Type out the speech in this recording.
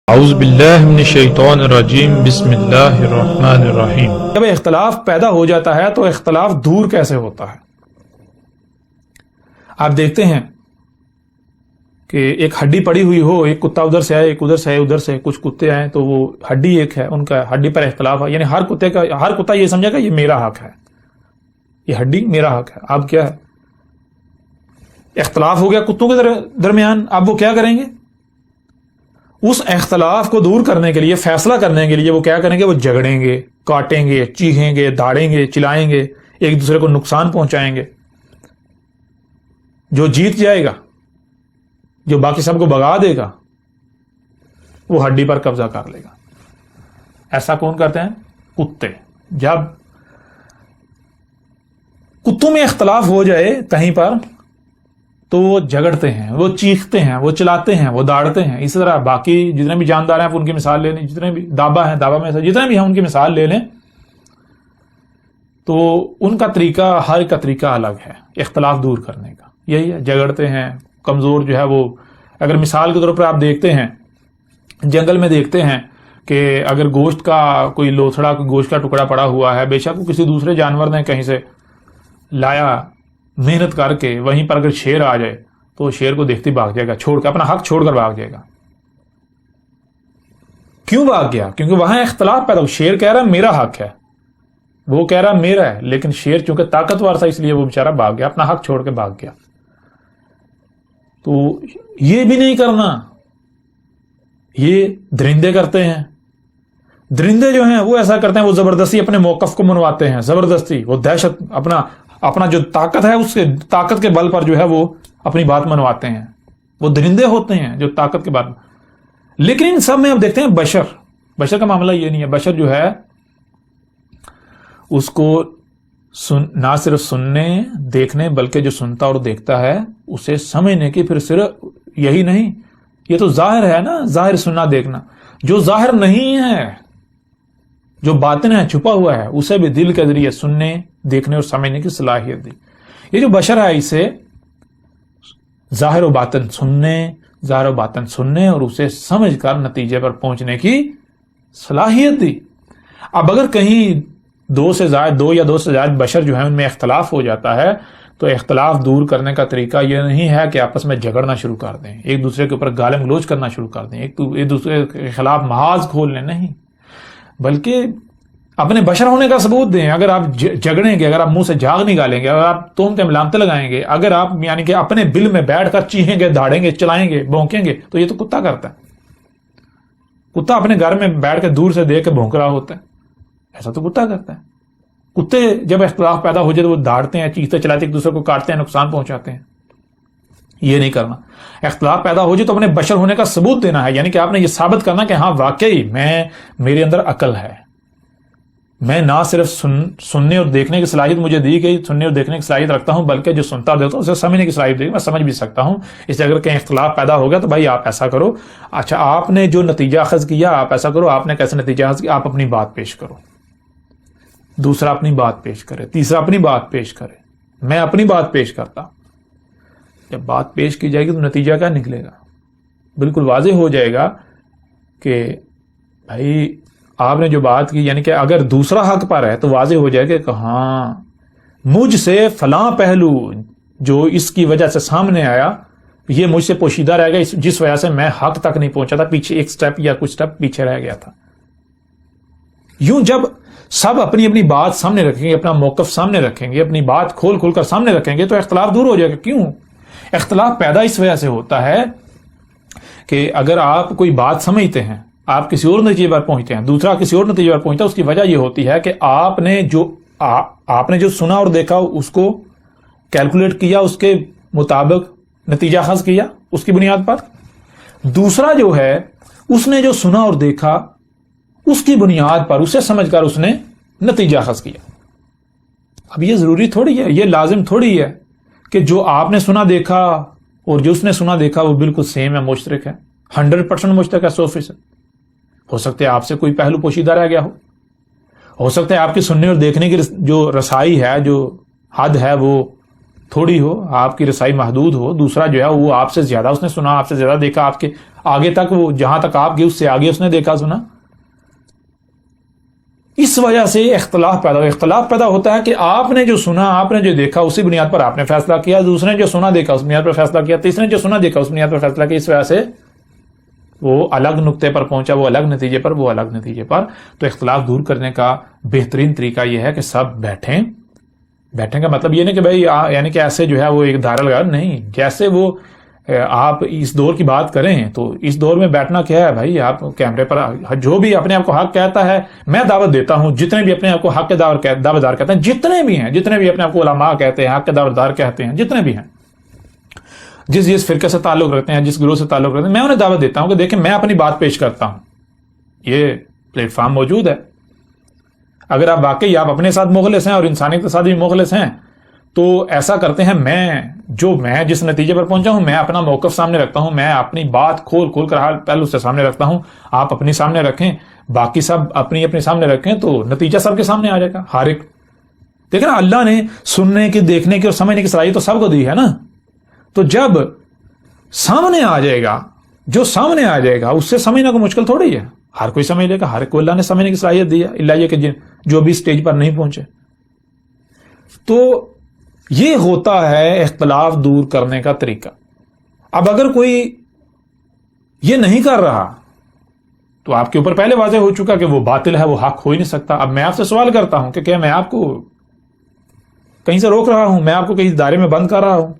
اعوذ باللہ من الشیطان الرجیم بسم اللہ الرحمن الرحیم۔ جب اختلاف پیدا ہو جاتا ہے تو اختلاف دور کیسے ہوتا ہے؟ آپ دیکھتے ہیں کہ ایک ہڈی پڑی ہوئی ہو، ایک کتا ادھر سے آئے، ایک ادھر سے آئے، ادھر سے کچھ کتے آئے، تو وہ ہڈی ایک ہے، ان کا ہڈی پر اختلاف ہے، یعنی ہر کتا یہ سمجھے گا یہ میرا حق ہے، یہ ہڈی میرا حق ہے۔ اب کیا ہے، اختلاف ہو گیا کتوں کے درمیان، اب وہ کیا کریں گے؟ اس اختلاف کو دور کرنے کے لیے، فیصلہ کرنے کے لیے وہ کیا کریں گے؟ وہ جھگڑیں گے، کاٹیں گے، چیخیں گے، داڑیں گے، چلائیں گے، ایک دوسرے کو نقصان پہنچائیں گے۔ جو جیت جائے گا، جو باقی سب کو بھگا دے گا، وہ ہڈی پر قبضہ کر لے گا۔ ایسا کون کرتے ہیں؟ کتے۔ جب کتوں میں اختلاف ہو جائے کہیں پر تو وہ جھگڑتے ہیں، وہ چیختے ہیں، وہ چلاتے ہیں، وہ داڑتے ہیں۔ اسی طرح باقی جتنے بھی جاندار ہیں آپ ان کی مثال لے لیں، جتنے بھی دابا ہیں، دابا میں سے جتنے بھی ہیں ان کی مثال لے لیں، تو ان کا طریقہ، ہر ایک کا طریقہ الگ ہے اختلاف دور کرنے کا۔ یہی ہے، جھگڑتے ہیں، کمزور جو ہے وہ، اگر مثال کے طور پر آپ دیکھتے ہیں جنگل میں، دیکھتے ہیں کہ اگر گوشت کا کوئی لوتھڑا، کوئی گوشت کا ٹکڑا پڑا ہوا ہے، بے شک وہ کسی دوسرے جانور نے کہیں سے لایا محنت کر کے، وہیں پر اگر شیر آ جائے تو شیر کو دیکھتے بھاگ جائے گا، چھوڑ کے، اپنا حق چھوڑ کر بھاگ جائے گا۔ کیوں بھاگ گیا؟ کیونکہ وہاں اختلاف پیدا ہو۔ شیر کہہ رہا میرا حق ہے، وہ کہہ رہا میرا ہے، لیکن شیر چونکہ طاقتور تھا اس لیے وہ بیچارہ بھاگ گیا، اپنا حق چھوڑ کے بھاگ گیا۔ تو یہ بھی نہیں کرنا، یہ درندے کرتے ہیں۔ درندے جو ہیں وہ ایسا کرتے ہیں، وہ زبردستی اپنے موقف کو منواتے ہیں، زبردستی وہ دہشت، اپنا جو طاقت ہے اس کے طاقت کے بل پر جو ہے وہ اپنی بات منواتے ہیں۔ وہ درندے ہوتے ہیں جو طاقت کے بل پر۔ لیکن ان سب میں آپ دیکھتے ہیں بشر کا معاملہ یہ نہیں ہے۔ بشر جو ہے اس کو نہ صرف سننے دیکھنے بلکہ جو سنتا اور دیکھتا ہے اسے سمجھنے کی، پھر صرف یہی نہیں، یہ تو ظاہر ہے نا، ظاہر سننا دیکھنا۔ جو ظاہر نہیں ہے، جو باطن ہے، چھپا ہوا ہے، اسے بھی دل کے ذریعے سننے، دیکھنے اور سمجھنے کی صلاحیت دی۔ یہ جو بشر ہے اسے ظاہر و باطن سننے اور اسے سمجھ کر نتیجے پر پہنچنے کی صلاحیت دی۔ اب اگر کہیں دو یا دو سے زائد بشر جو ہیں ان میں اختلاف ہو جاتا ہے تو اختلاف دور کرنے کا طریقہ یہ نہیں ہے کہ آپس میں جھگڑنا شروع کر دیں، ایک دوسرے کے اوپر گالم گلوچ کرنا شروع کر دیں، ایک دوسرے کے خلاف محاذ کھول لیں، نہیں، بلکہ اپنے بشر ہونے کا ثبوت دیں۔ اگر آپ جھگڑیں گے، اگر آپ منہ سے جھاگ نکالیں گے، اگر آپ تہمتیں ملامتیں لگائیں گے، اگر آپ یعنی کہ اپنے بل میں بیٹھ کر چیخیں گے، داڑیں گے، چلائیں گے، بھونکیں گے، تو یہ تو کتا کرتا ہے۔ کتا اپنے گھر میں بیٹھ کے دور سے دیکھ کے بھونک رہا ہوتا ہے، ایسا تو کتا کرتا ہے۔ کتے جب اختلاف پیدا ہو جائے تو وہ داڑتے ہیں، چیختے چلاتے ایک دوسرے کو کاٹتے ہیں، نقصان پہنچاتے ہیں۔ یہ نہیں کرنا۔ اختلاف پیدا ہو جائے تو اپنے بشر ہونے کا ثبوت دینا ہے، یعنی کہ آپ نے یہ ثابت کرنا کہ ہاں واقعی میرے اندر عقل ہے، میں نہ صرف سننے اور دیکھنے کی صلاحیت مجھے دی گئی، سننے اور دیکھنے کی صلاحیت رکھتا ہوں، بلکہ جو سنتا اور دیکھتا ہوں اسے سمجھنے کی صلاحیت دی، میں سمجھ بھی سکتا ہوں۔ اس لیے اگر کہیں اختلاف پیدا ہو گیا تو بھائی آپ ایسا کرو، اچھا آپ نے جو نتیجہ اخذ کیا آپ ایسا کرو، آپ نے کیسے نتیجہ اخذ کیا، آپ اپنی بات پیش کرو، دوسرا اپنی بات پیش کرے، تیسرا اپنی بات پیش کرے، میں اپنی بات پیش کرتا۔ جب بات پیش کی جائے گی تو نتیجہ کیا نکلے گا؟ بالکل واضح ہو جائے گا کہ بھائی آپ نے جو بات کی، یعنی کہ اگر دوسرا حق پر ہے تو واضح ہو جائے گا کہ ہاں مجھ سے فلاں پہلو جو اس کی وجہ سے سامنے آیا یہ مجھ سے پوشیدہ رہ گیا، جس وجہ سے میں حق تک نہیں پہنچا تھا، پیچھے ایک سٹیپ یا کچھ سٹیپ پیچھے رہ گیا تھا۔ یوں جب سب اپنی اپنی بات سامنے رکھیں گے، اپنا موقف سامنے رکھیں گے، اپنی بات کھول کھول کر سامنے رکھیں گے تو اختلاف دور ہو جائے گا۔ کیوں؟ اختلاف پیدا اس وجہ سے ہوتا ہے کہ اگر آپ کوئی بات سمجھتے ہیں، آپ کسی اور نتیجے پر پہنچتے ہیں، دوسرا کسی اور نتیجے پر پہنچتا ہے، اس کی وجہ یہ ہوتی ہے کہ آپ نے جو سنا اور دیکھا اس کو کیلکولیٹ کیا، اس کے مطابق نتیجہ اخذ کیا، اس کی بنیاد پر۔ دوسرا جو ہے اس نے جو سنا اور دیکھا اس کی بنیاد پر، اسے سمجھ کر اس نے نتیجہ اخذ کیا۔ اب یہ ضروری تھوڑی ہے، یہ لازم تھوڑی ہے کہ جو آپ نے سنا دیکھا اور جو اس نے سنا دیکھا وہ بالکل سیم ہے، مشترک ہے، 100% مشترک ہے، 100%۔ ہو سکتا ہے آپ سے کوئی پہلو پوشیدہ رہ گیا ہو سکتا ہے آپ کی سننے اور دیکھنے کی جو رسائی ہے، جو حد ہے وہ تھوڑی ہو، آپ کی رسائی محدود ہو، دوسرا جو ہے وہ آپ سے زیادہ اس نے سنا، آپ سے زیادہ دیکھا، آگے تک وہ جہاں تک آپ گئے اس سے آگے اس نے دیکھا سنا. اس وجہ سے اختلاف پیدا ہوتا ہے کہ آپ نے جو سنا، آپ نے جو دیکھا، اسی بنیاد پر آپ نے فیصلہ کیا، دوسرے نے جو سنا دیکھا اس بنیاد پر فیصلہ کیا، تیسرے نے جو سنا دیکھا اس بنیاد پر فیصلہ کیا. اس وجہ سے وہ الگ نقطے پر پہنچا، وہ الگ نتیجے پر. تو اختلاف دور کرنے کا بہترین طریقہ یہ ہے کہ سب بیٹھیں کا مطلب یہ نہیں کہ بھائی یعنی کہ ایسے جو ہے وہ ایک دائرہ لگا، نہیں. جیسے وہ آپ اس دور کی بات کریں تو اس دور میں بیٹھنا کیا ہے بھائی، آپ کیمرے پر جو بھی اپنے آپ کو حق کہتا ہے، میں دعوت دیتا ہوں جتنے بھی اپنے آپ کو حق کے دعوت دار کہتے ہیں، جتنے بھی اپنے آپ کو علماء کہتے ہیں، حق کے دعوت دار کہتے ہیں، جتنے بھی ہیں، جس فرقے سے تعلق رکھتے ہیں، جس گروہ سے تعلق رکھتے ہیں، میں انہیں دعوت دیتا ہوں کہ دیکھیں میں اپنی بات پیش کرتا ہوں. یہ پلیٹ فارم موجود ہے. اگر آپ واقعی آپ اپنے ساتھ مخلص ہیں اور انسانیت کے ساتھ بھی مخلص ہیں تو ایسا کرتے ہیں. میں جس نتیجے پر پہنچا ہوں، میں اپنا موقف سامنے رکھتا ہوں، میں اپنی بات کھول کر حال پہلو سے سامنے رکھتا ہوں. آپ اپنی سامنے رکھیں، باقی سب اپنی سامنے رکھیں تو نتیجہ سب کے سامنے آ جائے گا. ہر ایک دیکھیں نا، اللہ نے سننے کی، دیکھنے کی اور سمجھنے کی صلاحیت تو سب کو دی ہے نا. تو جب سامنے آ جائے گا، جو سامنے آ جائے گا اس سے سمجھنا کو مشکل تھوڑی ہے. ہر کوئی سمجھ لے گا، ہر کوئی اللہ نے سمجھنے کی صلاحیت دی ہے، اللہ یہ کہ جو بھی اسٹیج پر نہیں پہنچے. تو یہ ہوتا ہے اختلاف دور کرنے کا طریقہ. اب اگر کوئی یہ نہیں کر رہا تو آپ کے اوپر پہلے واضح ہو چکا کہ وہ باطل ہے، وہ حق ہو ہی نہیں سکتا. اب میں آپ سے سوال کرتا ہوں کہ کیا میں آپ کو کہیں سے روک رہا ہوں، میں آپ کو کہیں دائرے میں بند کر رہا ہوں؟